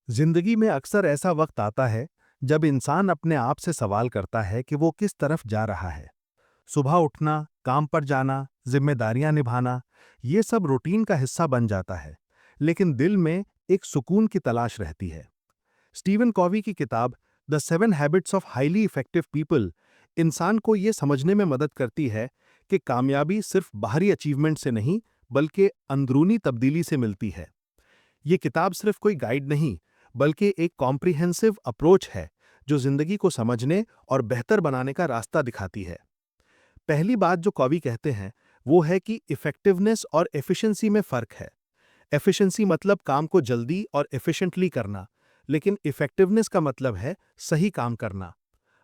जिंदगी में अक्सर ऐसा वक्त आता है जब इंसान अपने आप से सवाल करता है कि वो किस तरफ जा रहा है। सुबह उठना, काम पर जाना, जिम्मेदारियां निभाना, ये सब रूटीन का हिस्सा बन जाता है, लेकिन दिल में एक सुकून की तलाश रहती है। स्टीवन कॉवी की किताब the 7 habits of highly effective people इंसान को ये समझने में मदद करती है कि कामयाबी सिर्फ बाहरी अचीवमेंट से नहीं, बल्कि अंदरूनी तब्दीली से मिलती है। ये किताब सिर्फ कोई गाइड नहीं, बल्कि एक कॉम्प्रिहेंसिव अप्रोच है जो जिंदगी को समझने और बेहतर बनाने का रास्ता दिखाती है। पहली बात जो कवि कहते हैं वो है कि इफेक्टिवनेस और एफिशिएंसी में फर्क है। एफिशिएंसी मतलब काम को जल्दी और एफिशिएंटली करना, लेकिन इफेक्टिवनेस का मतलब है सही काम करना।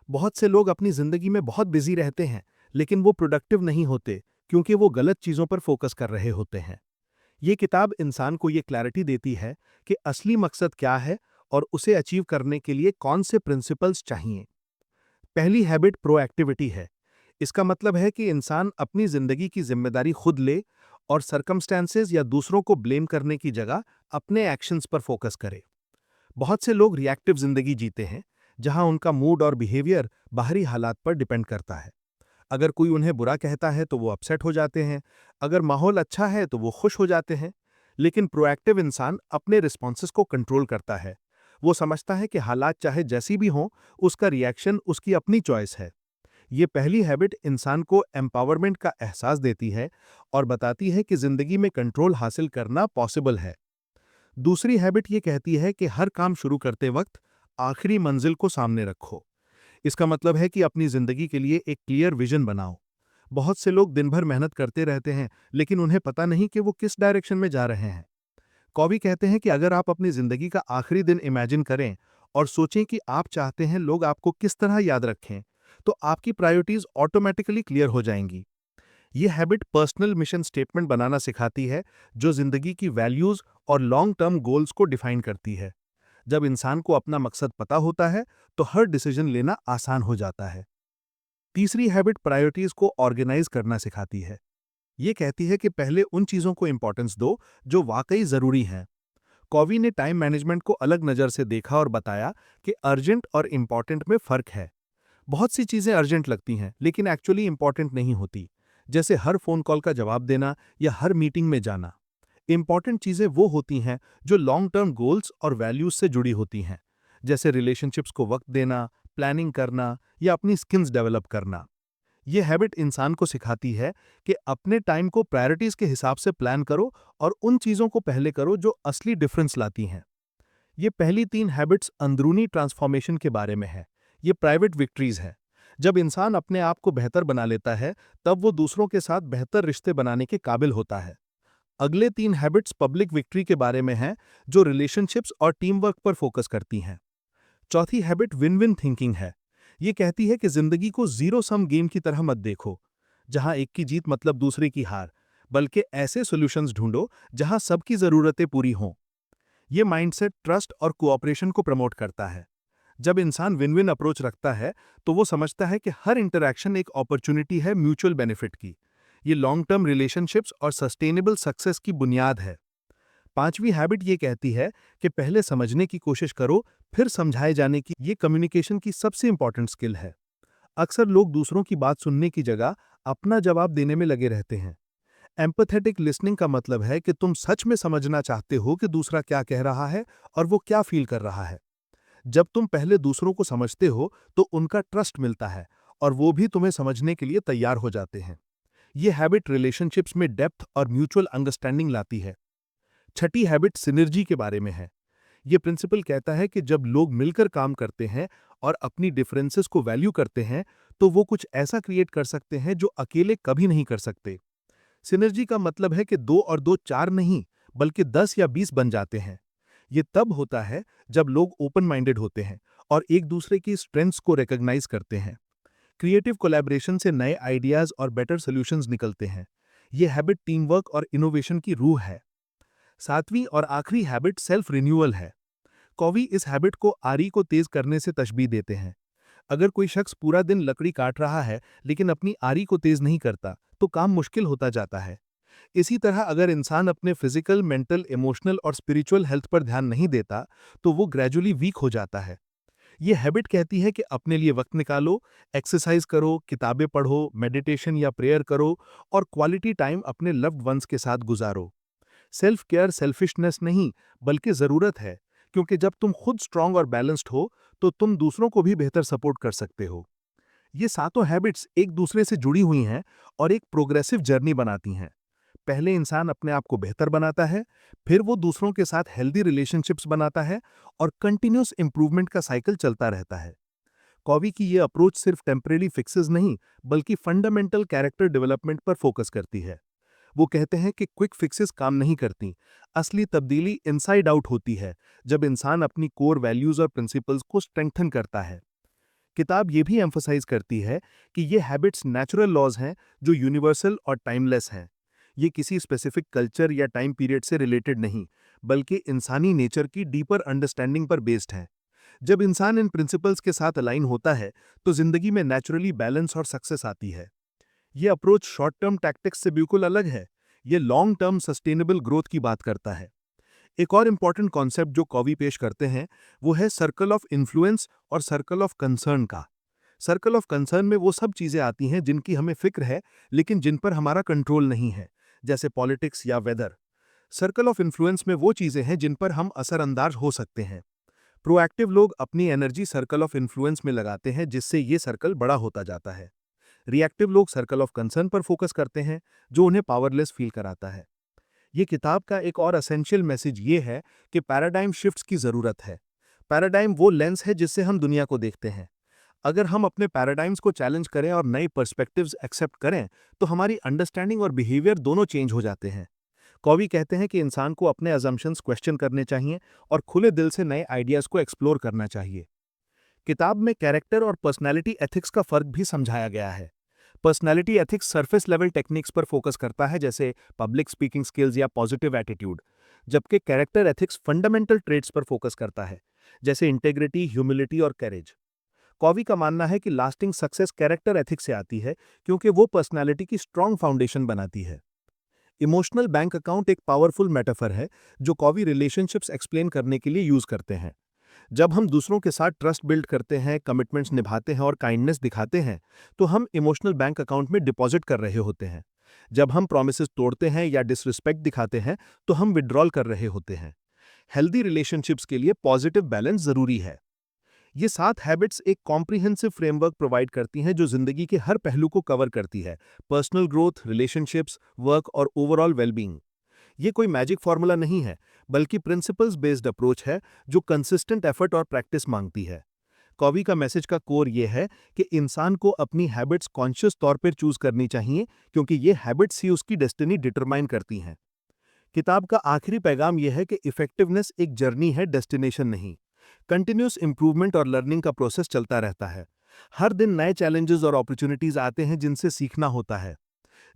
बहुत से लोग अपनी जिंदगी में बहुत बिजी रहते हैं, लेकिन वो प्रोडक्टिव नहीं होते क्योंकि वो गलत चीजों पर फोकस कर रहे होते हैं। ये किताब इंसान को ये क्लैरिटी देती है कि असली मकसद क्या है और उसे अचीव करने के लिए कौन से प्रिंसिपल्स चाहिए। पहली हैबिट प्रोएक्टिविटी है। इसका मतलब है कि इंसान अपनी जिंदगी की जिम्मेदारी खुद ले और सरकमस्टेंसेस या दूसरों को ब्लेम करने की जगह अपने एक्शंस पर फोकस करे। बहुत से लोग रिएक्टिव जिंदगी जीते हैं, जहां उनका मूड और बिहेवियर बाहरी हालात पर डिपेंड करता है। अगर कोई उन्हें बुरा कहता है तो वो अपसेट हो जाते हैं, अगर माहौल अच्छा है तो वो खुश हो जाते हैं। लेकिन प्रोएक्टिव इंसान अपने रिस्पॉन्सेस को कंट्रोल करता है। वो समझता है कि हालात चाहे जैसी भी हों, उसका रिएक्शन उसकी अपनी चॉइस है। ये पहली हैबिट इंसान को एम्पावरमेंट का एहसास देती है और बताती है कि जिंदगी में कंट्रोल हासिल करना पॉसिबल है। दूसरी हैबिट ये कहती है कि हर काम शुरू करते वक्त आखिरी मंजिल को सामने रखो। इसका मतलब है कि अपनी जिंदगी के लिए एक क्लियर विजन बनाओ। बहुत से लोग दिन भर मेहनत करते रहते हैं, लेकिन उन्हें पता नहीं कि वो किस डायरेक्शन में जा रहे हैं। कॉवी कहते हैं कि अगर आप अपनी जिंदगी का आखिरी दिन इमेजिन करें और सोचें कि आप चाहते हैं लोग आपको किस तरह याद रखें, तो आपकी प्रायोरिटीज ऑटोमेटिकली क्लियर हो जाएंगी। ये हैबिट पर्सनल मिशन स्टेटमेंट बनाना सिखाती है, जो जिंदगी की वैल्यूज और लॉन्ग टर्म गोल्स को डिफाइन करती है। जब इंसान को अपना मकसद पता होता है, तो हर डिसीजन लेना आसान हो जाता है। तीसरी हैबिट प्रायोरिटीज को ऑर्गेनाइज करना सिखाती है। ये कहती है कि पहले उन चीजों को इंपॉर्टेंस दो जो वाकई जरूरी हैं। कॉवी ने टाइम मैनेजमेंट को अलग नजर से देखा और बताया कि अर्जेंट और इंपॉर्टेंट में फर्क है। बहुत सी चीजें अर्जेंट लगती हैं, लेकिन एक्चुअली इंपॉर्टेंट नहीं होती, जैसे हर फोन कॉल का जवाब देना या हर मीटिंग में जाना। इंपॉर्टेंट चीजें वो होती हैं जो लॉन्ग टर्म गोल्स और वैल्यूज से जुड़ी होती हैं, जैसे रिलेशनशिप्स को वक्त देना, प्लानिंग करना या अपनी स्किल्स डेवलप करना। ये हैबिट इंसान को सिखाती है कि अपने टाइम को प्रायोरिटीज के हिसाब से प्लान करो और उन चीजों को पहले करो जो असली डिफरेंस लाती हैं। ये पहली तीन हैबिट्स अंदरूनी ट्रांसफॉर्मेशन के बारे में है। ये प्राइवेट विक्ट्रीज है। जब इंसान अपने आप को बेहतर बना लेता है, तब वो दूसरों के साथ बेहतर रिश्ते बनाने के काबिल होता है। अगले तीन हैबिट्स पब्लिक विक्ट्री के बारे में हैं, जो रिलेशनशिप्स और टीम वर्क पर फोकस करती हैं। चौथी हैबिट विन विन थिंकिंग है। ये कहती है कि जिंदगी को जीरो सम गेम की तरह मत देखो, जहां एक की जीत मतलब दूसरे की हार, बल्कि ऐसे सॉल्यूशंस ढूंढो जहां सबकी जरूरतें पूरी हों। ये माइंडसेट ट्रस्ट और कोऑपरेशन को प्रमोट करता है। जब इंसान विन विन अप्रोच रखता है, तो वो समझता है कि हर इंटरैक्शन एक अपॉर्चुनिटी है म्यूचुअल बेनिफिट की। ये लॉन्ग टर्म रिलेशनशिप्स और सस्टेनेबल सक्सेस की बुनियाद है। पांचवी हैबिट ये कहती है कि पहले समझने की कोशिश करो, फिर समझाए जाने की। ये कम्युनिकेशन की सबसे इंपॉर्टेंट स्किल है। अक्सर लोग दूसरों की बात सुनने की जगह अपना जवाब देने में लगे रहते हैं। एम्पैथेटिक लिसनिंग का मतलब है कि तुम सच में समझना चाहते हो कि दूसरा क्या कह रहा है और वो क्या फील कर रहा है। जब तुम पहले दूसरों को समझते हो, तो उनका ट्रस्ट मिलता है और वो भी तुम्हें समझने के लिए तैयार हो जाते हैं। ये हैबिट रिलेशनशिप्स में डेप्थ और म्यूचुअल अंडरस्टैंडिंग लाती है। छठी हैबिट सिनर्जी के बारे में है। ये प्रिंसिपल कहता है कि जब लोग मिलकर काम करते हैं और अपनी डिफरेंसेस को वैल्यू करते हैं, तो वो कुछ ऐसा क्रिएट कर सकते हैं जो अकेले कभी नहीं कर सकते। सिनर्जी का मतलब है कि 2 और 2 4 नहीं, बल्कि 10 या 20 बन जाते हैं। ये तब होता है जब लोग ओपन माइंडेड होते हैं और एक दूसरे की स्ट्रेंथ्स को रिकॉग्नाइज करते हैं। क्रिएटिव कोलैबोरेशन से नए आइडियाज और बेटर सॉल्यूशंस निकलते हैं। ये हैबिट टीम वर्क और इनोवेशन की रूह है। सातवीं और आखिरी हैबिट सेल्फ रिन्यूअल है। कॉवी इस हैबिट को आरी को तेज करने से तशबीह देते हैं। अगर कोई शख्स पूरा दिन लकड़ी काट रहा है, लेकिन अपनी आरी को तेज नहीं करता, तो काम मुश्किल होता जाता है। इसी तरह अगर इंसान अपने फिजिकल, मेंटल, इमोशनल और स्पिरिचुअल हेल्थ पर ध्यान नहीं देता, तो वो ग्रेजुअली वीक हो जाता है। ये हैबिट कहती है कि अपने लिए वक्त निकालो, एक्सरसाइज करो, किताबें पढ़ो, मेडिटेशन या प्रेयर करो और क्वालिटी टाइम अपने लव्ड वंस के साथ गुजारो। सेल्फ केयर सेल्फिशनेस नहीं, बल्कि ज़रूरत है, क्योंकि जब तुम खुद स्ट्रांग और बैलेंस्ड हो, तो तुम दूसरों को भी बेहतर सपोर्ट कर सकते हो। ये सातों हैबिट्स एक दूसरे से जुड़ी हुई हैं और एक प्रोग्रेसिव जर्नी बनाती हैं। पहले इंसान अपने आप को बेहतर बनाता है, फिर वो दूसरों के साथ हेल्दी रिलेशनशिप्स बनाता है और कंटिन्यूस इंप्रूवमेंट का साइकिल चलता रहता है। कॉवी की ये अप्रोच सिर्फ टेम्परेरी फिक्सेस नहीं, बल्कि फंडामेंटल कैरेक्टर डेवलपमेंट पर फोकस करती है। वो कहते हैं कि क्विक फिक्सेस काम नहीं करती। असली तब्दीली इनसाइड आउट होती है, जब इंसान अपनी कोर वैल्यूज और प्रिंसिपल्स को स्ट्रेंथन करता है। किताब ये भी एम्फसाइज करती है कि ये हैबिट्स नेचुरल लॉज हैं जो यूनिवर्सल और टाइमलेस हैं। ये किसी स्पेसिफिक कल्चर या टाइम पीरियड से रिलेटेड नहीं, बल्कि इंसानी नेचर की डीपर अंडरस्टैंडिंग पर बेस्ड हैं। जब इंसान इन प्रिंसिपल्स के साथ अलाइन होता है, तो जिंदगी में नेचुरली बैलेंस और सक्सेस आती है। ये अप्रोच शॉर्ट टर्म टैक्टिक्स से बिल्कुल अलग है। ये लॉन्ग टर्म सस्टेनेबल ग्रोथ की बात करता है। एक और इम्पॉर्टेंट कॉन्सेप्ट जो कॉवी पेश करते हैं, वो है सर्कल ऑफ इन्फ्लुएंस और सर्कल ऑफ कंसर्न का। सर्कल ऑफ कंसर्न में वो सब चीज़ें आती हैं जिनकी हमें फिक्र है, लेकिन जिन पर हमारा कंट्रोल नहीं है, जैसे पॉलिटिक्स या वेदर। सर्कल ऑफ इन्फ्लुएंस में वो चीज़ें हैं जिन पर हम असरअंदाज हो सकते हैं। प्रोएक्टिव लोग अपनी एनर्जी सर्कल ऑफ इन्फ्लुएंस में लगाते हैं, जिससे ये सर्कल बड़ा होता जाता है। रिएक्टिव लोग सर्कल ऑफ कंसर्न पर फोकस करते हैं, जो उन्हें पावरलेस फील कराता है। ये किताब का एक और एसेंशियल मैसेज ये है कि पैराडाइम शिफ्ट्स की ज़रूरत है। पैराडाइम वो लेंस है जिससे हम दुनिया को देखते हैं। अगर हम अपने पैराडाइम्स को चैलेंज करें और नए पर्सपेक्टिव्स एक्सेप्ट करें, तो हमारी अंडरस्टैंडिंग और बिहेवियर दोनों चेंज हो जाते हैं। कॉवी कहते हैं कि इंसान को अपने अजम्पशंस क्वेश्चन करने चाहिए और खुले दिल से नए आइडियाज़ को एक्सप्लोर करना चाहिए। किताब में कैरेक्टर और पर्सनैलिटी एथिक्स का फ़र्क भी समझाया गया है। Personality ethics surface level techniques पर फोकस करता है, जैसे पब्लिक स्पीकिंग स्किल्स या पॉजिटिव एटीट्यूड, जबकि कैरेक्टर एथिक्स फंडामेंटल ट्रेट्स पर फोकस करता है, जैसे इंटेग्रिटी, ह्यूमिलिटी और करेज। कॉवी का मानना है कि लास्टिंग सक्सेस कैरेक्टर एथिक्स से आती है, क्योंकि वो पर्सनैलिटी की स्ट्रॉन्ग फाउंडेशन बनाती है। इमोशनल बैंक अकाउंट एक पावरफुल मेटाफर है, जो कॉवी रिलेशनशिप्स एक्सप्लेन करने के लिए यूज करते हैं। जब हम दूसरों के साथ ट्रस्ट बिल्ड करते हैं, कमिटमेंट्स निभाते हैं और काइंडनेस दिखाते हैं, तो हम इमोशनल बैंक अकाउंट में डिपॉजिट कर रहे होते हैं। जब हम प्रॉमिसेस तोड़ते हैं या डिसरिस्पेक्ट दिखाते हैं, तो हम विड्रॉल कर रहे होते हैं। हेल्दी रिलेशनशिप्स के लिए पॉजिटिव बैलेंस जरूरी है। ये 7 हैबिट्स एक कॉम्प्रिहेंसिव फ्रेमवर्क प्रोवाइड करती हैं जो जिंदगी के हर पहलू को कवर करती है: पर्सनल ग्रोथ, रिलेशनशिप्स, वर्क और ओवरऑल वेलबींग। ये कोई मैजिक फॉर्मूला नहीं है, बल्कि प्रिंसिपल्स बेस्ड अप्रोच है जो कंसिस्टेंट एफर्ट और प्रैक्टिस मांगती है। कॉवी का मैसेज का कोर ये है कि इंसान को अपनी हैबिट्स कॉन्शियस तौर पर चूज करनी चाहिए, क्योंकि ये हैबिट्स ही उसकी डेस्टिनी डिटरमाइन करती हैं। किताब का आखिरी पैगाम यह है कि इफेक्टिवनेस एक जर्नी है, डेस्टिनेशन नहीं। कंटिन्यूस इंप्रूवमेंट और लर्निंग का प्रोसेस चलता रहता है। हर दिन नए चैलेंजेस और अपॉर्चुनिटीज आते हैं जिनसे सीखना होता है।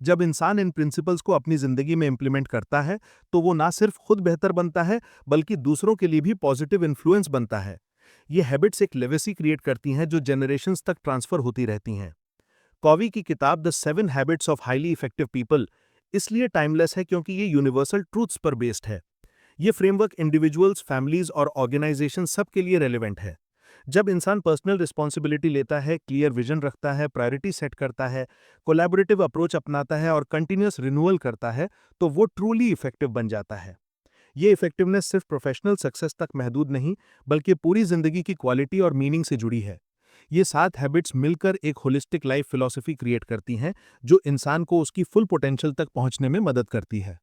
जब इंसान इन प्रिंसिपल्स को अपनी जिंदगी में इंप्लीमेंट करता है, तो वो ना सिर्फ खुद बेहतर बनता है, बल्कि दूसरों के लिए भी पॉजिटिव इन्फ्लुएंस बनता है। ये हैबिट्स एक लेगेसी क्रिएट करती हैं जो जनरेशंस तक ट्रांसफर होती रहती हैं। कॉवी की किताब the 7 habits of highly effective people इसलिए टाइमलेस है क्योंकि ये यूनिवर्सल ट्रूथ्स पर बेस्ड है। ये फ्रेमवर्क इंडिविजुअल्स, फैमिलीज और ऑर्गेनाइजेशन सब के लिए रेलेवेंट है। जब इंसान पर्सनल रिस्पॉन्सिबिलिटी लेता है, क्लियर विजन रखता है, प्रायोरिटी सेट करता है, कोलैबोरेटिव अप्रोच अपनाता है और कंटिन्यूअस रिन्यूअल करता है, तो वो ट्रूली इफेक्टिव बन जाता है। ये इफेक्टिवनेस सिर्फ प्रोफेशनल सक्सेस तक महदूद नहीं, बल्कि पूरी जिंदगी की क्वालिटी और मीनिंग से जुड़ी है। ये 7 हैबिट्स मिलकर एक होलिस्टिक लाइफ फिलॉसफी क्रिएट करती हैं, जो इंसान को उसकी फुल पोटेंशियल तक पहुंचने में मदद करती है।